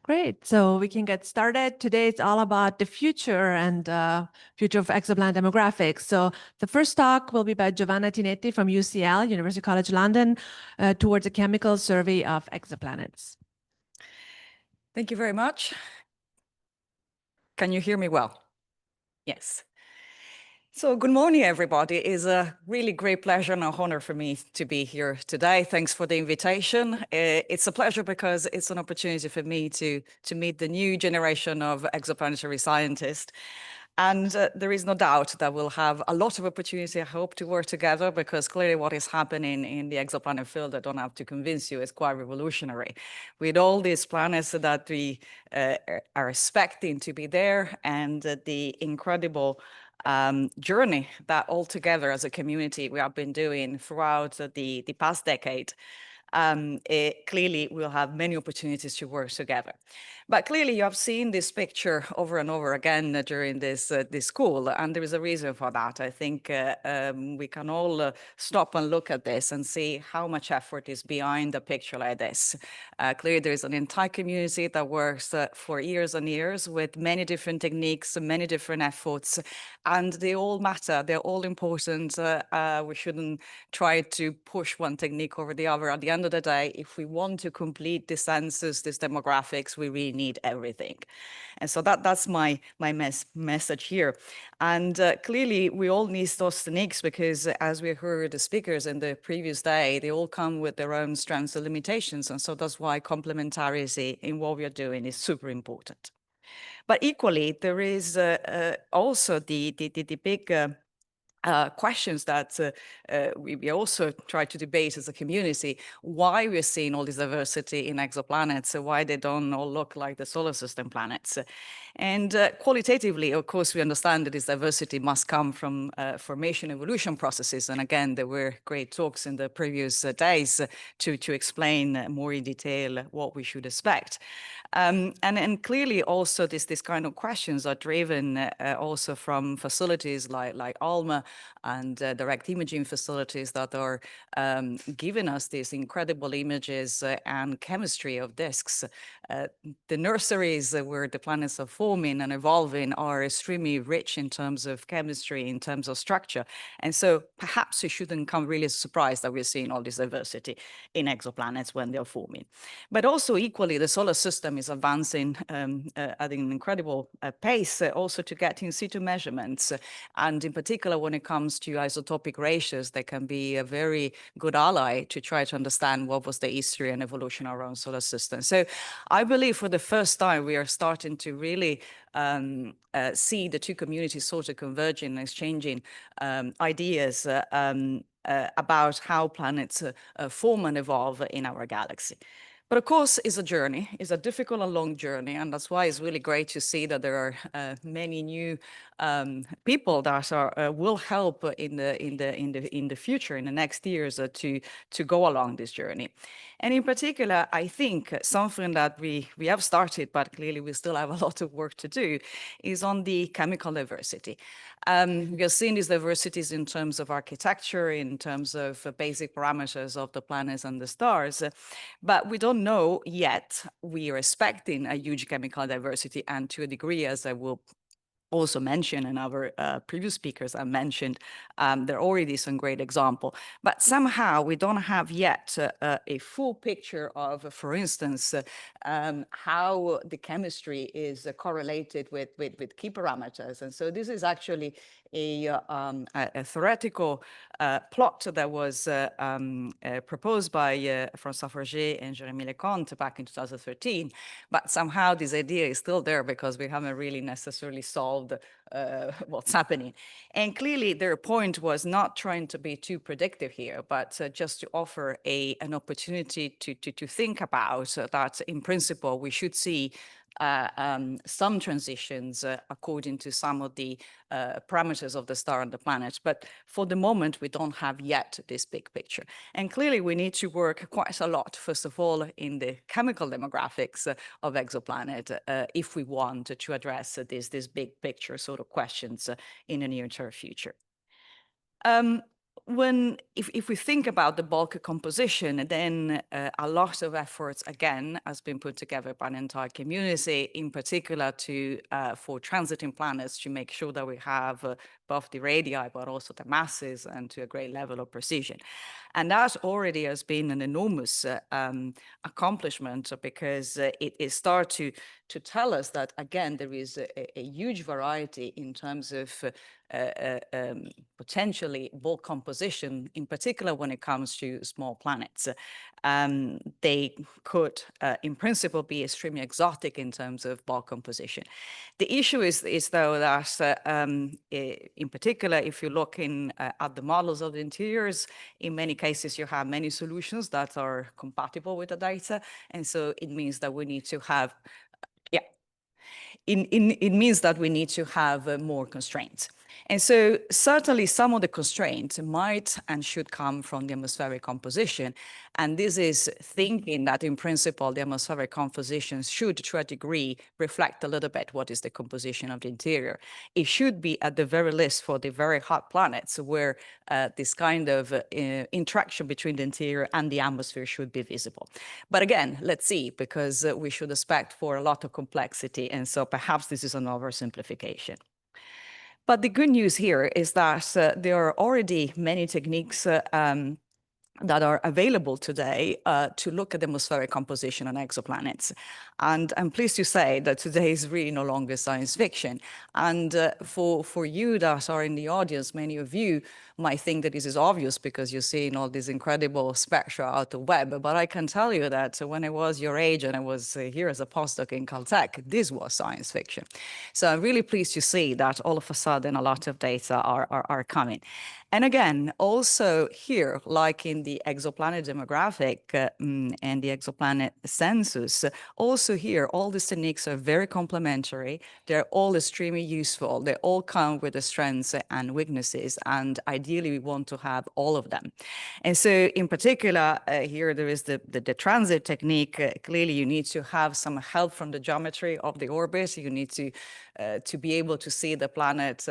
Great. So we can get started. Today it's all about the future and future of exoplanet demographics. So the first talk will be by Giovanna Tinetti from UCL, University College London, towards a chemical survey of exoplanets. Thank you very much. Can you hear me well? Yes. So good morning, everybody. It's a really great pleasure and an honor for me to be here today. Thanks for the invitation. It's a pleasure because it's an opportunity for me to meet the new generation of exoplanetary scientists. And there is no doubt that we'll have a lot of opportunity, I hope, to work together, because clearly what is happening in the exoplanet field, I don't have to convince you, is quite revolutionary. With all these planets that we are expecting to be there, and the incredible journey that all together as a community we have been doing throughout the past decade, clearly we'll have many opportunities to work together. But clearly you have seen this picture over and over again during this school, and there is a reason for that. I think we can all stop and look at this and see how much effort is behind a picture like this. Clearly there is an entire community that works for years and years with many different techniques, many different efforts, and they all matter. They're all important. We shouldn't try to push one technique over the other. At the end of the day, if we want to complete the census, this demographics, we really need everything. And so that's my message here. And clearly, we all need those techniques because, as we heard the speakers in the previous day, they all come with their own strengths and limitations. And so that's why complementarity in what we are doing is super important. But equally, there is also the big questions that we also try to debate as a community, why we're seeing all this diversity in exoplanets, why they don't all look like the solar system planets. And qualitatively, of course, we understand that this diversity must come from formation evolution processes. And again, there were great talks in the previous days to explain more in detail what we should expect. And clearly also this kind of questions are driven also from facilities like ALMA and direct imaging facilities that are giving us these incredible images and chemistry of disks. The nurseries where the planets are forming and evolving are extremely rich in terms of chemistry, in terms of structure. And so perhaps we shouldn't come really surprised that we're seeing all this diversity in exoplanets when they're forming. But also equally, the solar system is advancing at an incredible pace also to get in situ measurements. And in particular, when it comes to isotopic ratios, they can be a very good ally to try to understand what was the history and evolution around solar system. So I believe for the first time, we are starting to really see the two communities sort of converging and exchanging ideas about how planets form and evolve in our galaxy. But of course, it's a journey. It's a difficult and long journey, and that's why it's really great to see that there are many new people that will help in the future, in the next years, to go along this journey. And in particular, I think something that we have started, but clearly we still have a lot of work to do, is on the chemical diversity. We are seeing these diversities in terms of architecture, in terms of basic parameters of the planets and the stars, but we don't know yet. We are expecting a huge chemical diversity, and to a degree, as I will also mentioned, and our previous speakers have mentioned, there are already some great examples. But somehow we don't have yet a full picture of, for instance, how the chemistry is correlated with key parameters. And so this is actually a theoretical plot that was proposed by François Forget and Jérémy Leconte back in 2013. But somehow this idea is still there because we haven't really necessarily solved what's happening. And clearly their point was not trying to be too predictive here, but just to offer an opportunity to think about that in principle we should see some transitions according to some of the parameters of the star and the planet. But for the moment, we don't have yet this big picture. And clearly, we need to work quite a lot, first of all, in the chemical demographics of exoplanet if we want to address this big picture sort of questions in the near-term future. if we think about the bulk composition, then a lot of efforts again has been put together by the entire community, in particular for transiting planets to make sure that we have both the radii but also the masses and to a great level of precision. And that already has been an enormous accomplishment because it starts to tell us that, again, there is a huge variety in terms of potentially bulk composition, in particular when it comes to small planets. They could, in principle, be extremely exotic in terms of bulk composition. The issue is though, that in particular, if you look at the models of the interiors, in many cases, you have many solutions that are compatible with the data. And so it means that we need to have, it means that we need to have more constraints. And so certainly some of the constraints might and should come from the atmospheric composition. And this is thinking that in principle, the atmospheric composition should, to a degree, reflect a little bit what is the composition of the interior. It should be at the very least for the very hot planets where this kind of interaction between the interior and the atmosphere should be visible. But again, let's see, because we should expect for a lot of complexity. And so perhaps this is an oversimplification. But the good news here is that there are already many techniques that are available today to look at the atmospheric composition on exoplanets. And I'm pleased to say that today is really no longer science fiction. And for you that are in the audience, many of you might think that this is obvious because you're seeing all these incredible spectra out the web. But I can tell you that when I was your age and I was here as a postdoc in Caltech, this was science fiction. So I'm really pleased to see that all of a sudden a lot of data are coming. And again, also here, like in the exoplanet demographic and the exoplanet census, also here, all these techniques are very complementary. They're all extremely useful. They all come with the strengths and weaknesses, and ideally we want to have all of them. And so in particular, here there is the transit technique. Clearly, you need to have some help from the geometry of the orbit. You need to be able to see the planet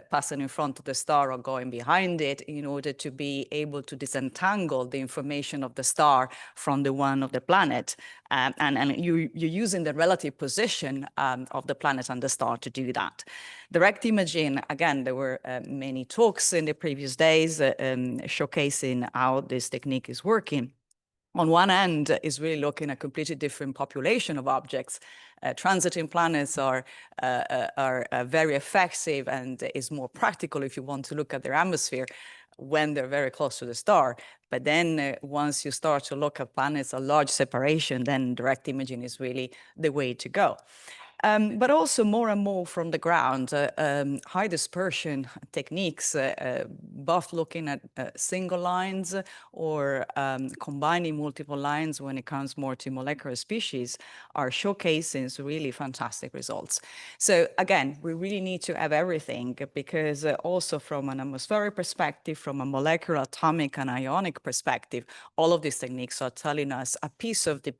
passing in front of the star or going behind it in order to be able to disentangle the information of the star from the one of the planet. And you're using the relative position of the planet and the star to do that. Direct imaging, again, there were many talks in the previous days showcasing how this technique is working. On one end is really looking at a completely different population of objects. Transiting planets are very effective and is more practical if you want to look at their atmosphere when they're very close to the star. But then once you start to look at planets, a large separation, then direct imaging is really the way to go. But also more and more from the ground, high dispersion techniques, both looking at single lines or combining multiple lines when it comes more to molecular species, are showcasing really fantastic results. So again, we really need to have everything because also from an atmospheric perspective, from a molecular, atomic, and ionic perspective, all of these techniques are telling us a piece of the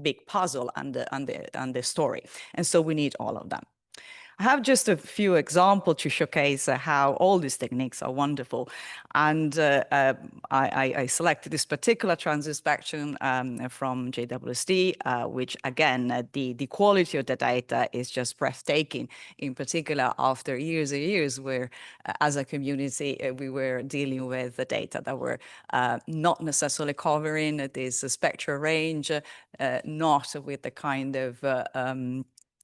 big puzzle and the story. And so we need all of them. I have just a few examples to showcase how all these techniques are wonderful. And I selected this particular transit spectrum from JWST, which again, the quality of the data is just breathtaking, in particular after years and years where as a community, we were dealing with the data that were not necessarily covering this spectral range, not with the kind of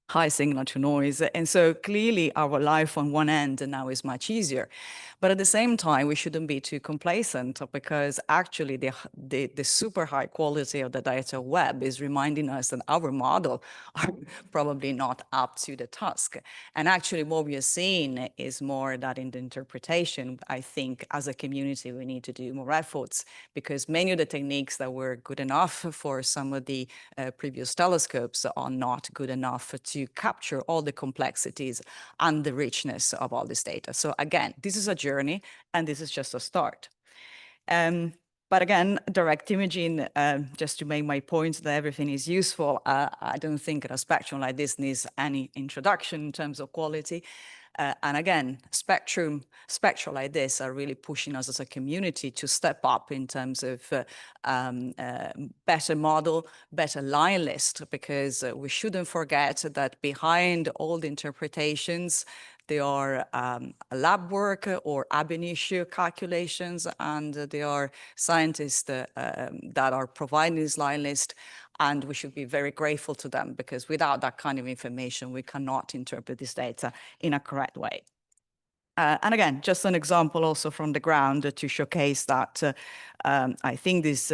high signal to noise. And so clearly our life on one end now is much easier. But at the same time, we shouldn't be too complacent because actually the super high quality of the data web is reminding us that our model are probably not up to the task. And actually what we are seeing is more that in the interpretation, I think as a community, we need to do more efforts because many of the techniques that were good enough for some of the previous telescopes are not good enough to capture all the complexities and the richness of all this data. So again, this is a journey and this is just a start. But again, direct imaging, just to make my point that everything is useful, I don't think a spectrum like this needs any introduction in terms of quality. And again, spectra like this are really pushing us as a community to step up in terms of better model, better line list, because we shouldn't forget that behind all the interpretations, they are lab work or ab initio calculations, and there are scientists that are providing this line list, and we should be very grateful to them, because without that kind of information, we cannot interpret this data in a correct way. And again, just an example also from the ground to showcase that I think these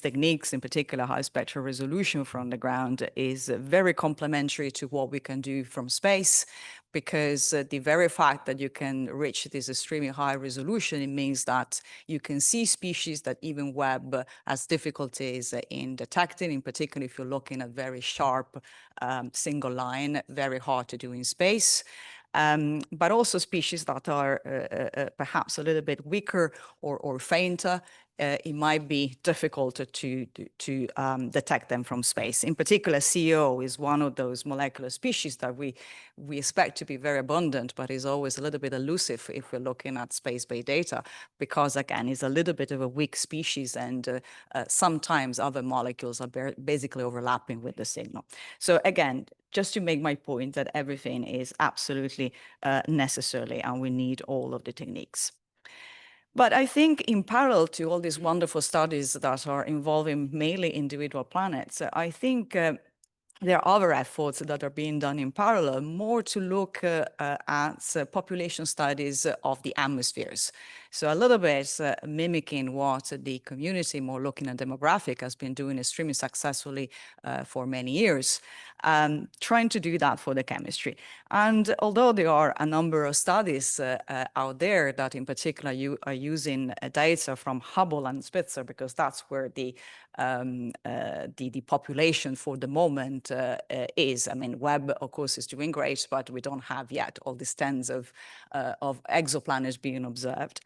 techniques, in particular high spectral resolution from the ground, is very complementary to what we can do from space, because the very fact that you can reach this extremely high resolution, it means that you can see species that even Webb has difficulties in detecting, in particular if you're looking at very sharp single line, very hard to do in space. But also species that are perhaps a little bit weaker or fainter, it might be difficult to detect them from space. In particular, CO is one of those molecular species that we expect to be very abundant, but is always a little bit elusive if we're looking at space-based data, because again, it's a little bit of a weak species, and sometimes other molecules are basically overlapping with the signal. So again, just to make my point that everything is absolutely necessary, and we need all of the techniques. But I think in parallel to all these wonderful studies that are involving mainly individual planets, I think there are other efforts that are being done in parallel, more to look at population studies of the atmospheres. So a little bit mimicking what the community, more looking at demographic, has been doing extremely successfully for many years, trying to do that for the chemistry. And although there are a number of studies out there that in particular are using data from Hubble and Spitzer, because that's where the population for the moment is. I mean, Webb, of course, is doing great, but we don't have yet all these tens of exoplanets being observed.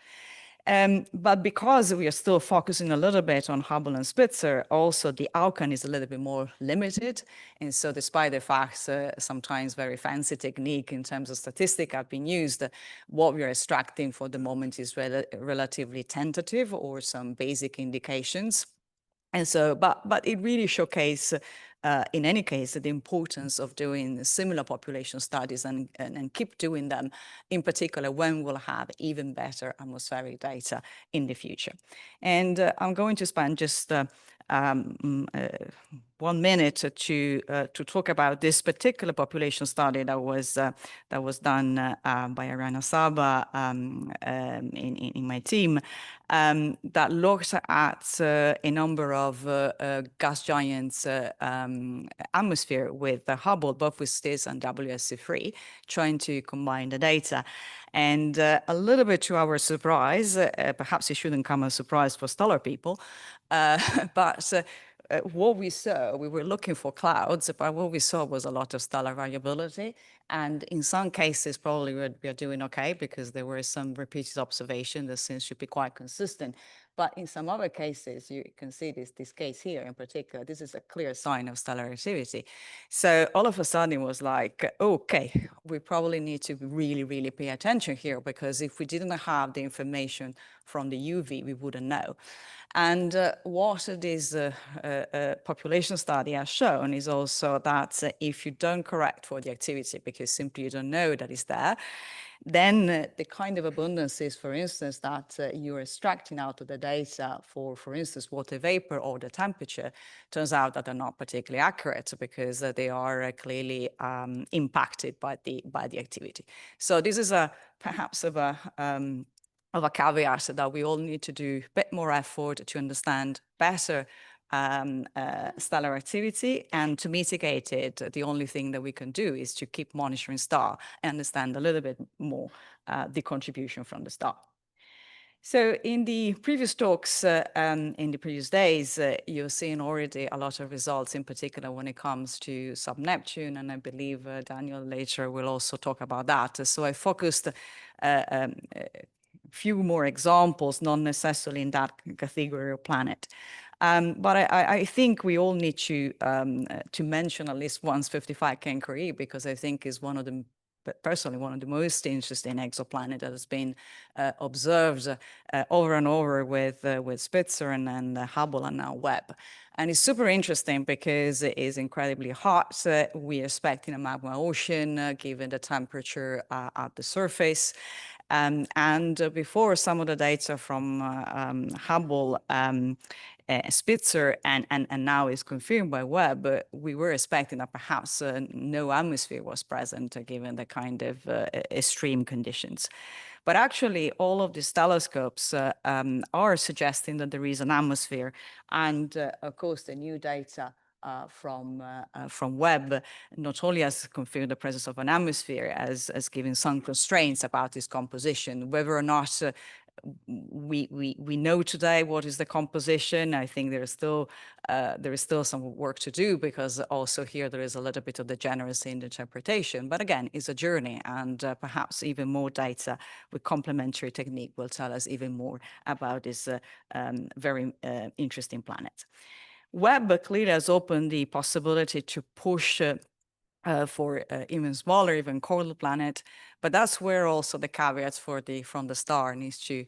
But because we are still focusing a little bit on Hubble and Spitzer, also the outcome is a little bit more limited. And so despite the fact sometimes very fancy technique in terms of statistic have been used, what we are extracting for the moment is relatively tentative or some basic indications. And so, but it really showcases, in any case, the importance of doing similar population studies and keep doing them, in particular when we'll have even better atmospheric data in the future. And I'm going to spend just 1 minute to talk about this particular population study that was done by Ariana Saba in my team, that looked at a number of gas giants atmosphere with Hubble, both with STIS and WSC3, trying to combine the data. And a little bit to our surprise, perhaps it shouldn't come as a surprise for stellar people, but what we saw, we were looking for clouds, but what we saw was a lot of stellar variability. And in some cases, probably we are doing okay, because there were some repeated observation that seems to be quite consistent. But in some other cases, you can see this case here in particular, this is a clear sign of stellar activity. So all of a sudden it was like, okay, we probably need to really, really pay attention here, because if we didn't have the information from the UV, we wouldn't know. And what this population study has shown is also that if you don't correct for the activity, because simply you don't know that it's there, then the kind of abundances, for instance, that you're extracting out of the data for instance, water vapor or the temperature, turns out that they're not particularly accurate, because they are clearly impacted by the activity. So this is perhaps of a caveat that we all need to do a bit more effort to understand better stellar activity, and to mitigate it, the only thing that we can do is to keep monitoring star and understand a little bit more the contribution from the star. So in the previous talks, in the previous days, you're seeing already a lot of results, in particular when it comes to sub-Neptune, and I believe Daniel later will also talk about that. So I focused few more examples, not necessarily in that category of planet. But I think we all need to mention at least once 55 Cancri, because I think is one of the personally one of the most interesting exoplanets that has been observed over and over with Spitzer and Hubble and now Webb. And it's super interesting because it is incredibly hot. We are expecting a magma ocean given the temperature at the surface. And before some of the data from Hubble, Spitzer, and now is confirmed by Webb, we were expecting that perhaps no atmosphere was present given the kind of extreme conditions. But actually, all of these telescopes are suggesting that there is an atmosphere. And of course, the new data from Webb not only has confirmed the presence of an atmosphere, as given some constraints about its composition, whether or not we know today what is the composition. I think there is still some work to do, because also here there is a little bit of degeneracy in the interpretation. But again, it's a journey, and perhaps even more data with complementary technique will tell us even more about this very interesting planet. Webb clearly has opened the possibility to push for even smaller, even cold planet, but that's where also the caveats from the star needs to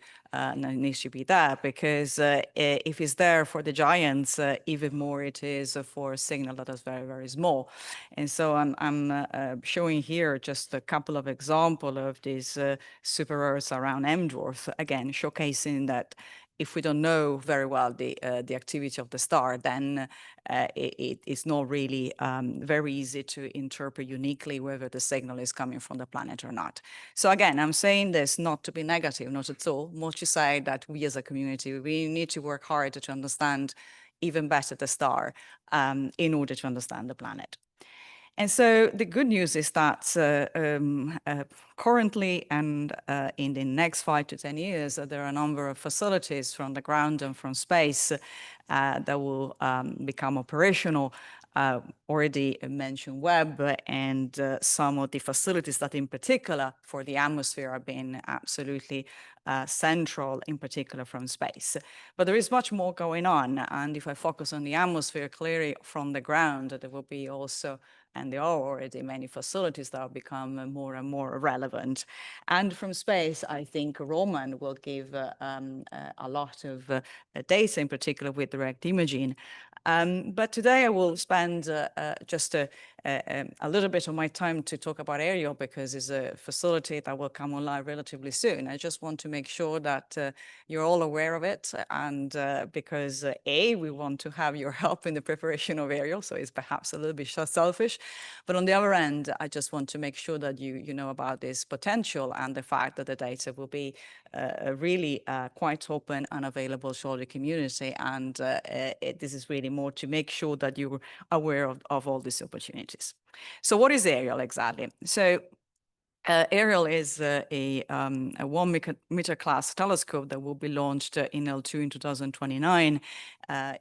be there, because if it's there for the giants, even more it is for a signal that is very, very small. And so I'm showing here just a couple of examples of these super Earths around M dwarf, again showcasing that if we don't know very well the activity of the star, then it's not really very easy to interpret uniquely whether the signal is coming from the planet or not. So again, I'm saying this not to be negative, not at all. More to say that we as a community, we need to work hard to understand even better the star in order to understand the planet. And so the good news is that currently and in the next 5 to 10 years, there are a number of facilities from the ground and from space that will become operational. Already mentioned Webb, and some of the facilities that in particular for the atmosphere have been absolutely central, in particular from space. But there is much more going on. And if I focus on the atmosphere, clearly from the ground, there will be also, and there are already many facilities that have become more and more relevant. And from space, I think Roman will give a lot of data, in particular with direct imaging. But today I will spend just a little bit of my time to talk about aerial, because it's a facility that will come online relatively soon. I just want to make sure that you're all aware of it, and because we want to have your help in the preparation of aerial, so it's perhaps a little bit selfish. But on the other end, I just want to make sure that you know about this potential and the fact that the data will be really quite open and available to all the community. And this is really more to make sure that you're aware of all these opportunities. So what is aerial exactly? So Ariel is a 1 meter class telescope that will be launched in L2 in 2029.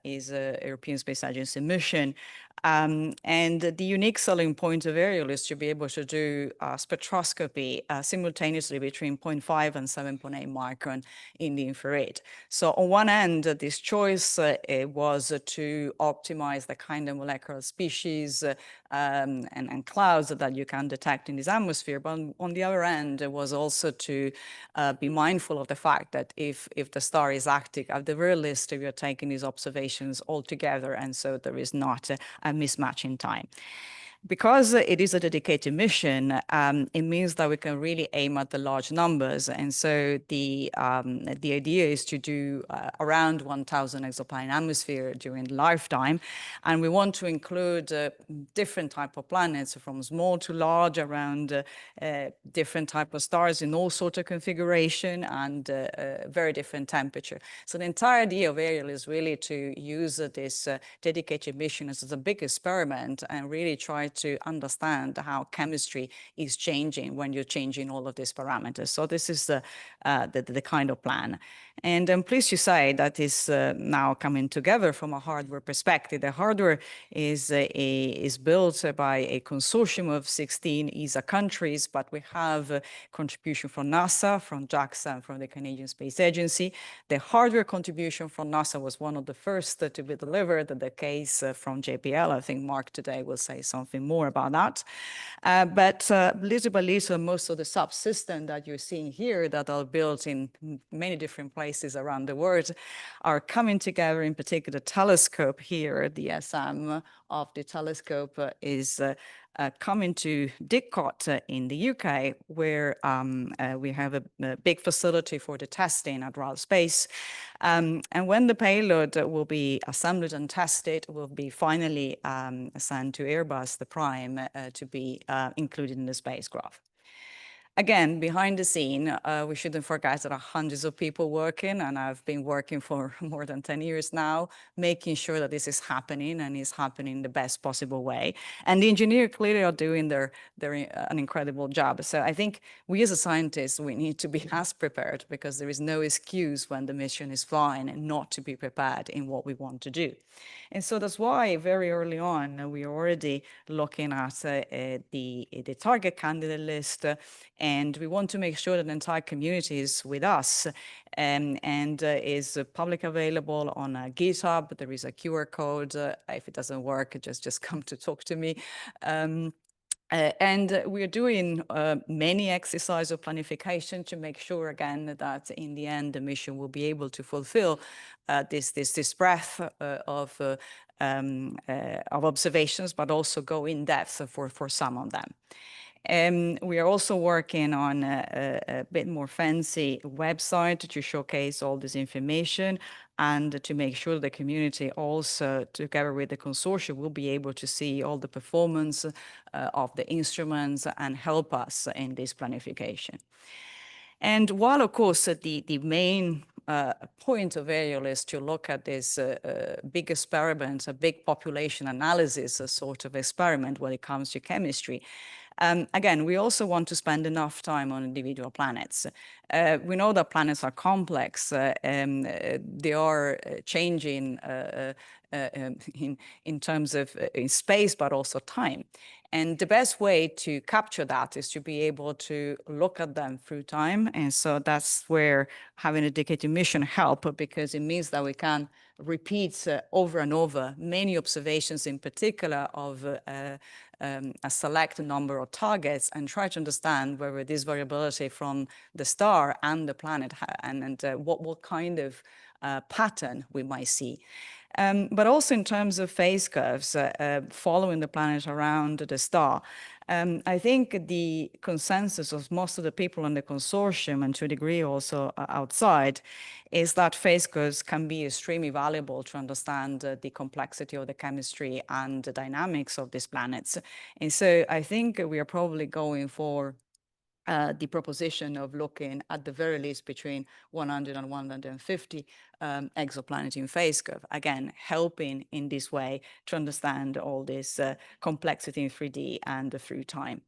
Is a European Space Agency mission. And the unique selling point of Ariel is to be able to do spectroscopy simultaneously between 0.5 and 7.8 micron in the infrared. So on one end, this choice was to optimize the kind of molecular species and clouds that you can detect in this atmosphere. But on the other end, it was also to be mindful of the fact that if the star is active, at the very least, we are taking these observations all together, and so there is not a mismatch in time. Because it is a dedicated mission, it means that we can really aim at the large numbers. And so the idea is to do around 1,000 exoplanet atmosphere during lifetime. And we want to include different type of planets, from small to large, around different type of stars in all sorts of configuration and very different temperature. So the entire idea of Ariel is really to use this dedicated mission as a big experiment and really try to understand how chemistry is changing when you're changing all of these parameters. So this is the kind of plan. And I'm pleased to say that is now coming together from a hardware perspective. The hardware is built by a consortium of 16 ESA countries, but we have contribution from NASA, from JAXA, and from the Canadian Space Agency. The hardware contribution from NASA was one of the first to be delivered. The case from JPL, I think Mark today will say something something more about that. But little by little, most of the subsystems that you're seeing here that are built in many different places around the world are coming together. In particular, the telescope here, the SM of the telescope is coming to Didcot in the UK, where we have a big facility for the testing at RAL Space. And when the payload will be assembled and tested, will be finally sent to Airbus, the prime, to be included in the spacecraft. Again, behind the scene, we shouldn't forget there are hundreds of people working, and I've been working for more than 10 years now, making sure that this is happening and is happening in the best possible way. And the engineers clearly are doing an incredible job. So I think we as a scientist, we need to be as prepared, because there is no excuse when the mission is flying and not to be prepared in what we want to do. And so that's why very early on, we are already looking at the target candidate list, and we want to make sure that the entire community is with us, and is public available on GitHub. There is a QR code. If it doesn't work, just come to talk to me. And we are doing many exercises of planification to make sure, again, that in the end, the mission will be able to fulfill this breadth of observations, but also go in depth for some of them. We are also working on a bit more fancy website to showcase all this information, and to make sure the community also, together with the consortium, will be able to see all the performance of the instruments and help us in this planification. And while, of course, the main point of Ariel is to look at this big experiment, a big population analysis, a sort of experiment when it comes to chemistry, again, we also want to spend enough time on individual planets. We know that planets are complex. They are changing in terms of in space, but also time. And the best way to capture that is to be able to look at them through time. And so that's where having a dedicated mission help, because it means that we can repeat over and over many observations, in particular of a select number of targets, and try to understand whether this variability from the star and the planet and what kind of pattern we might see. But also in terms of phase curves, following the planet around the star, I think the consensus of most of the people in the consortium, and to a degree also outside, is that phase curves can be extremely valuable to understand the complexity of the chemistry and the dynamics of these planets. And so I think we are probably going for the proposition of looking at the very least between 100 and 150 exoplanets in phase curve, again, helping in this way to understand all this complexity in 3D and through time.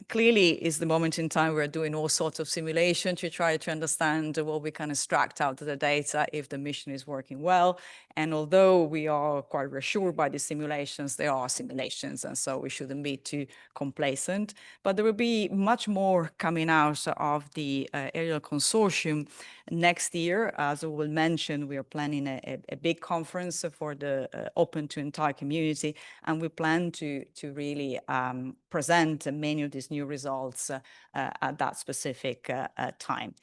Clearly is the moment in time we're doing all sorts of simulation to try to understand what we can extract out of the data if the mission is working well. And although we are quite reassured by the simulations, they are simulations, and so we shouldn't be too complacent. But there will be much more coming out of the Ariel Consortium next year. As I will mention, we are planning a big conference for the open to entire community, and we plan to really present many of these new results at that specific time.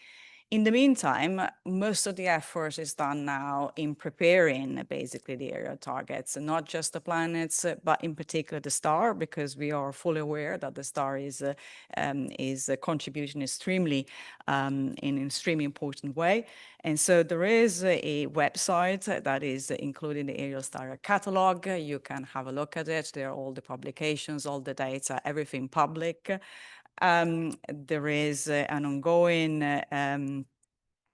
In the meantime, most of the effort is done now in preparing basically the area targets, and not just the planets, but in particular the star, because we are fully aware that the star is contributing extremely in an extremely important way. And so there is a website that is including the Ariel Star catalog. You can have a look at it. There are all the publications, all the data, everything public. There is an ongoing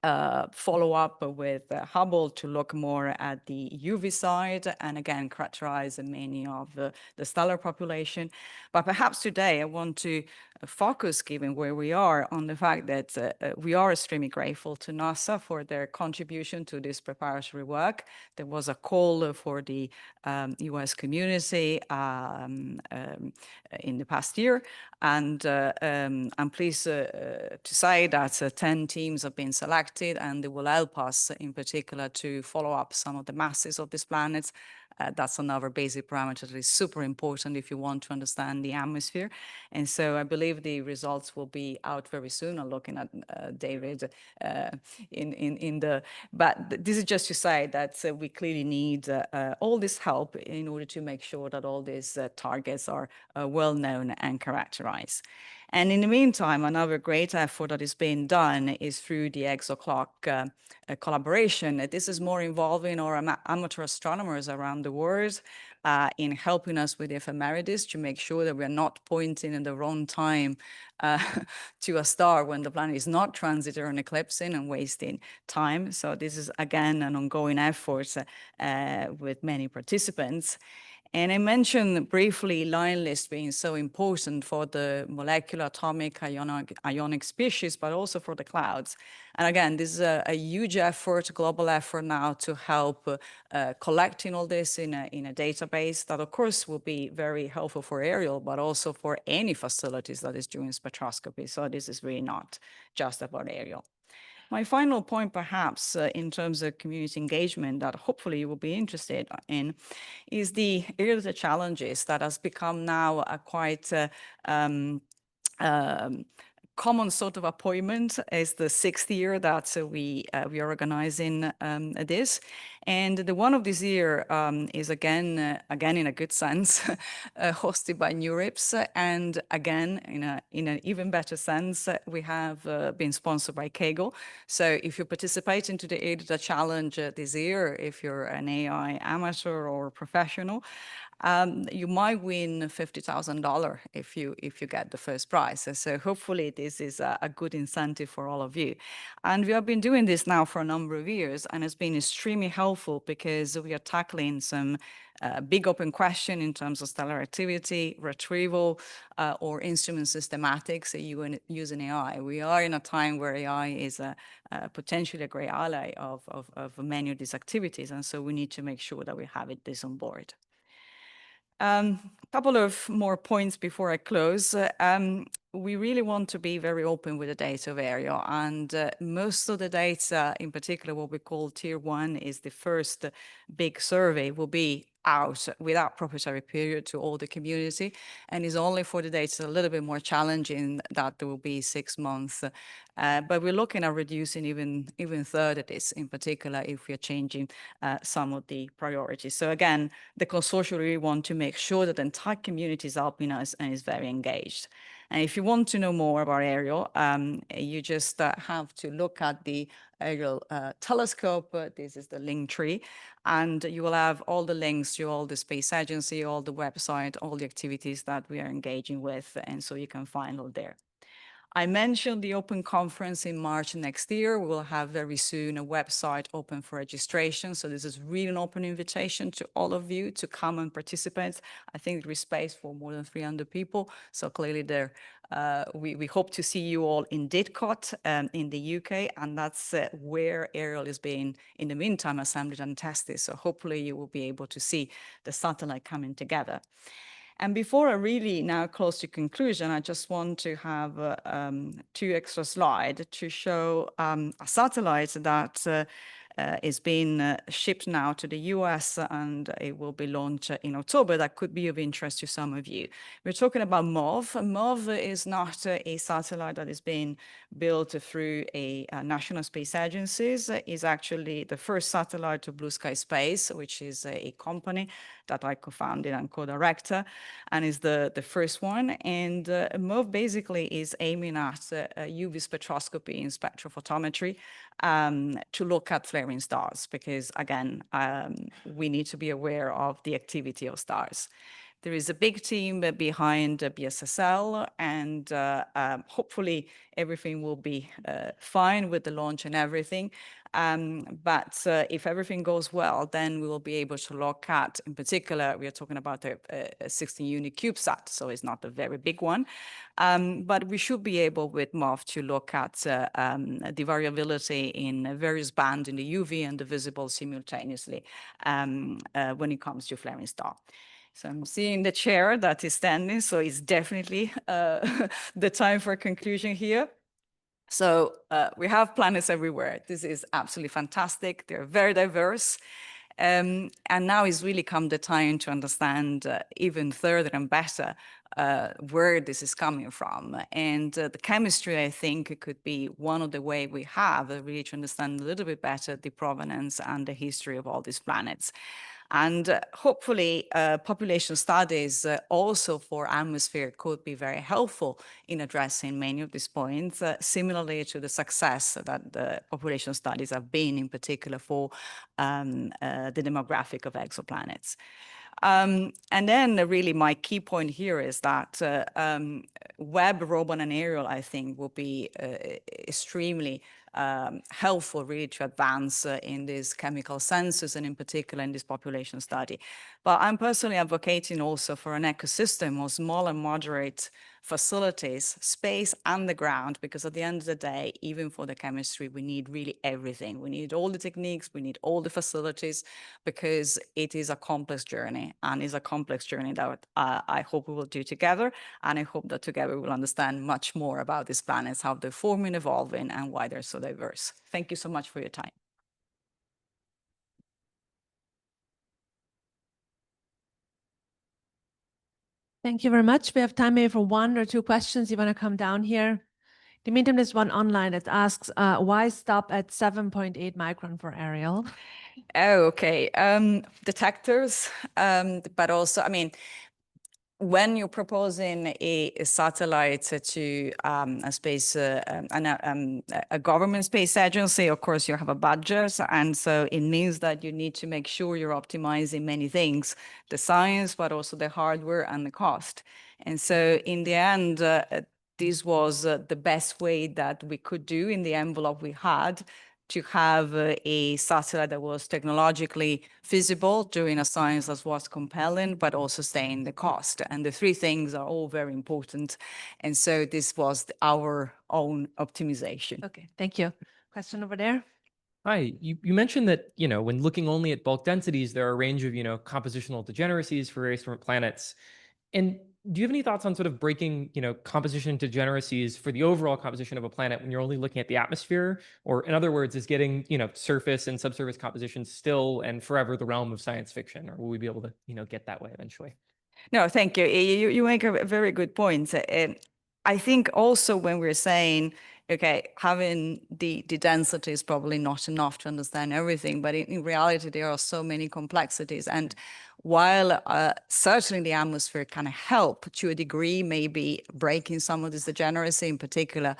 follow-up with Hubble to look more at the UV side and again characterize many of the stellar population. But perhaps today I want to focus, given where we are, on the fact that we are extremely grateful to NASA for their contribution to this preparatory work. There was a call for the US community in the past year, and I'm pleased to say that 10 teams have been selected, and they will help us in particular to follow up some of the masses of these planets, That's another basic parameter that is super important if you want to understand the atmosphere. And so I believe the results will be out very soon. I'm looking at David but this is just to say that we clearly need all this help in order to make sure that all these targets are well known and characterized. And in the meantime, another great effort that is being done is through the ExoClock collaboration. This is more involving our amateur astronomers around the world in helping us with ephemeridis to make sure that we're not pointing in the wrong time to a star when the planet is not transiting or eclipsing and wasting time. So this is, again, an ongoing effort with many participants. And I mentioned briefly line list being so important for the molecular, atomic, ionic species, but also for the clouds. And again, this is a huge effort, global effort now to help collecting all this in a database that, of course, will be very helpful for aerial, but also for any facilities that is doing spectroscopy. So this is really not just about aerial. My final point, perhaps, in terms of community engagement that hopefully you will be interested in, is the area of the challenges that has become now a quite common sort of appointment. Is the 6th year that we are organizing this, and the one of this year is again in a good sense hosted by NeurIPS, and again in an even better sense we have been sponsored by Kaggle. So if you participate into the EDITA challenge this year, if you're an AI amateur or professional, you might win $50,000 if you get the first prize. So hopefully this is a good incentive for all of you. And we have been doing this now for a number of years, and it's been extremely helpful because we are tackling some big open question in terms of stellar activity, retrieval, or instrument systematics using AI. We are in a time where AI is potentially a great ally of many of these activities, and so we need to make sure that we have this on board. Couple of more points before I close. We really want to be very open with the data of Aerial, and most of the data, in particular what we call Tier 1, is the first big survey, will be out without proprietary period to all the community, and is only for the data a little bit more challenging that there will be 6 months. But we're looking at reducing even third of this, in particular if we are changing some of the priorities. So again, the consortium really want to make sure that the entire community is helping us and is very engaged. And if you want to know more about Aerial, you just have to look at the Aerial telescope. This is the link tree, and you will have all the links to all the space agency, all the website, all the activities that we are engaging with, and so you can find all there. I mentioned the open conference in March next year. We will have very soon a website open for registration. So this is really an open invitation to all of you to come and participate. I think there is space for more than 300 people. So clearly there, we hope to see you all in Didcot in the UK. And that's where Aerial is being, in the meantime, assembled and tested. So hopefully you will be able to see the satellite coming together. And before I really now close to conclusion, I just want to have 2 extra slides to show a satellite that is being shipped now to the US, and it will be launched in October. That could be of interest to some of you. We're talking about MOV. MOV is not a satellite that is being built through a national space agencies. It's actually the first satellite to Blue Sky Space, which is a company that I co-founded and co-director, and is the first one. And MOV basically is aiming at UV spectroscopy and spectrophotometry to look at flaring stars, because again, we need to be aware of the activity of stars. There is a big team behind BSSL, and hopefully everything will be fine with the launch and everything. But if everything goes well, then we will be able to look at, in particular, we are talking about a 16-unit CubeSat, so it's not a very big one. But we should be able with MOV to look at the variability in various bands in the UV and the visible simultaneously when it comes to flaring star. So I'm seeing the chair that is standing, so it's definitely the time for a conclusion here. So we have planets everywhere. This is absolutely fantastic. They're very diverse. And now is really come the time to understand even further and better where this is coming from. And the chemistry, I think, could be one of the way we have really to understand a little bit better the provenance and the history of all these planets. And hopefully, population studies also for atmosphere could be very helpful in addressing many of these points, similarly to the success that the population studies have been, in particular for the demographic of exoplanets. And then really my key point here is that web, robot, and aerial, I think, will be extremely helpful really to advance in these chemical sensors and in particular in this population study. But I'm personally advocating also for an ecosystem of small and moderate facilities, space and the ground, because at the end of the day, even for the chemistry, we need really everything. We need all the techniques, we need all the facilities, because it is a complex journey, and it's a complex journey that I hope we will do together. And I hope that together we will understand much more about these planets, how they're forming, evolving, and why they're so diverse. Thank you so much for your time. Thank you very much. We have time maybe for one or two questions. You want to come down here? In the meantime, there's one online that asks, why stop at 7.8 micron for aerial? Oh, okay. Detectors, but also, I mean, when you're proposing a satellite to a space, a government space agency, of course, you have a budget. And so it means that you need to make sure you're optimizing many things, the science, but also the hardware and the cost. And so in the end, this was the best way that we could do in the envelope we had to have a satellite that was technologically feasible, doing a science that was compelling, but also staying the cost. And the three things are all very important. And so this was our own optimization. Okay, thank you. Question over there. Hi, you mentioned that, when looking only at bulk densities, there are a range of, compositional degeneracies for various different planets. And do you have any thoughts on sort of breaking, composition degeneracies for the overall composition of a planet when you're only looking at the atmosphere? Or in other words, is getting, surface and subsurface composition still and forever the realm of science fiction? Or will we be able to, get that way eventually? No, thank you. You make a very good point. And I think also when we're saying, okay, having the density is probably not enough to understand everything, but in reality, there are so many complexities. And while certainly the atmosphere can help to a degree, maybe breaking some of this degeneracy, in particular,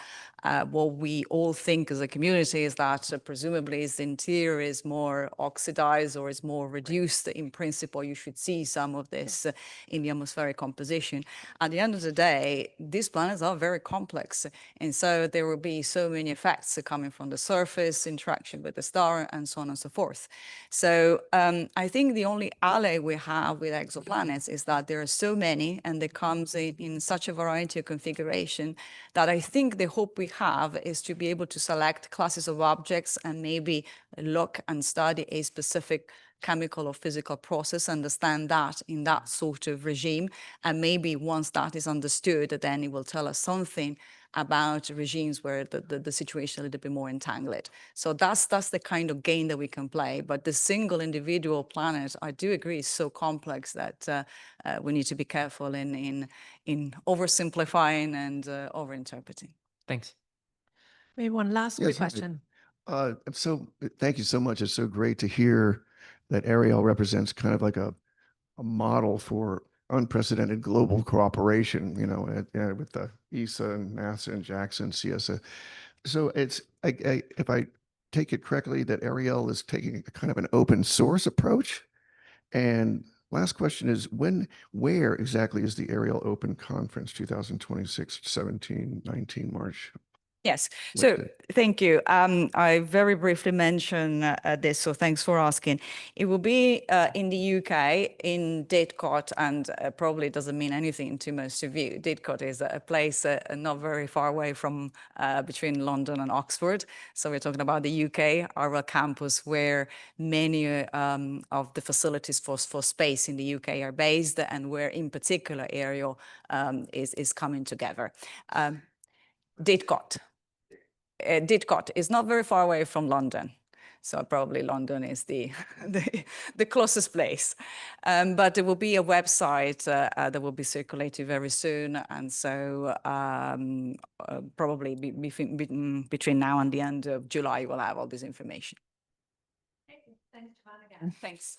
what we all think as a community is that presumably the interior is more oxidized or is more reduced. In principle, you should see some of this in the atmospheric composition. At the end of the day, these planets are very complex. And so there will be so many effects coming from the surface, interaction with the star, and so on and so forth. So I think the only ally we have with exoplanets is that there are so many, and they comes in such a variety of configuration, that I think the hope we have is to be able to select classes of objects and maybe look and study a specific chemical or physical process, understand that in that sort of regime. And maybe once that is understood, then it will tell us something about regimes where the situation is a little bit more entangled. So that's the kind of game that we can play. But the single individual planet, I do agree, is so complex that we need to be careful in oversimplifying and overinterpreting. Thanks. Maybe one last quick question. So thank you so much. It's so great to hear that Ariel represents kind of like a model for unprecedented global cooperation, with the ESA and NASA and JAXA and CSA. So it's, if I take it correctly, that Ariel is taking a kind of an open source approach. And last question is, where exactly is the Ariel Open Conference 2026, 17, 19 March? Yes. So thank you. I very briefly mentioned this, so thanks for asking. It will be in the UK, in Didcot, and probably doesn't mean anything to most of you. Didcot is a place not very far away from between London and Oxford. So we're talking about the UK, our campus, where many of the facilities for space in the UK are based, and where in particular Ariel is coming together. Didcot. Didcot is not very far away from London. So probably London is the the closest place. But there will be a website that will be circulated very soon. And so probably between now and the end of July, we'll have all this information. Thanks, Giovanna, again. Thanks.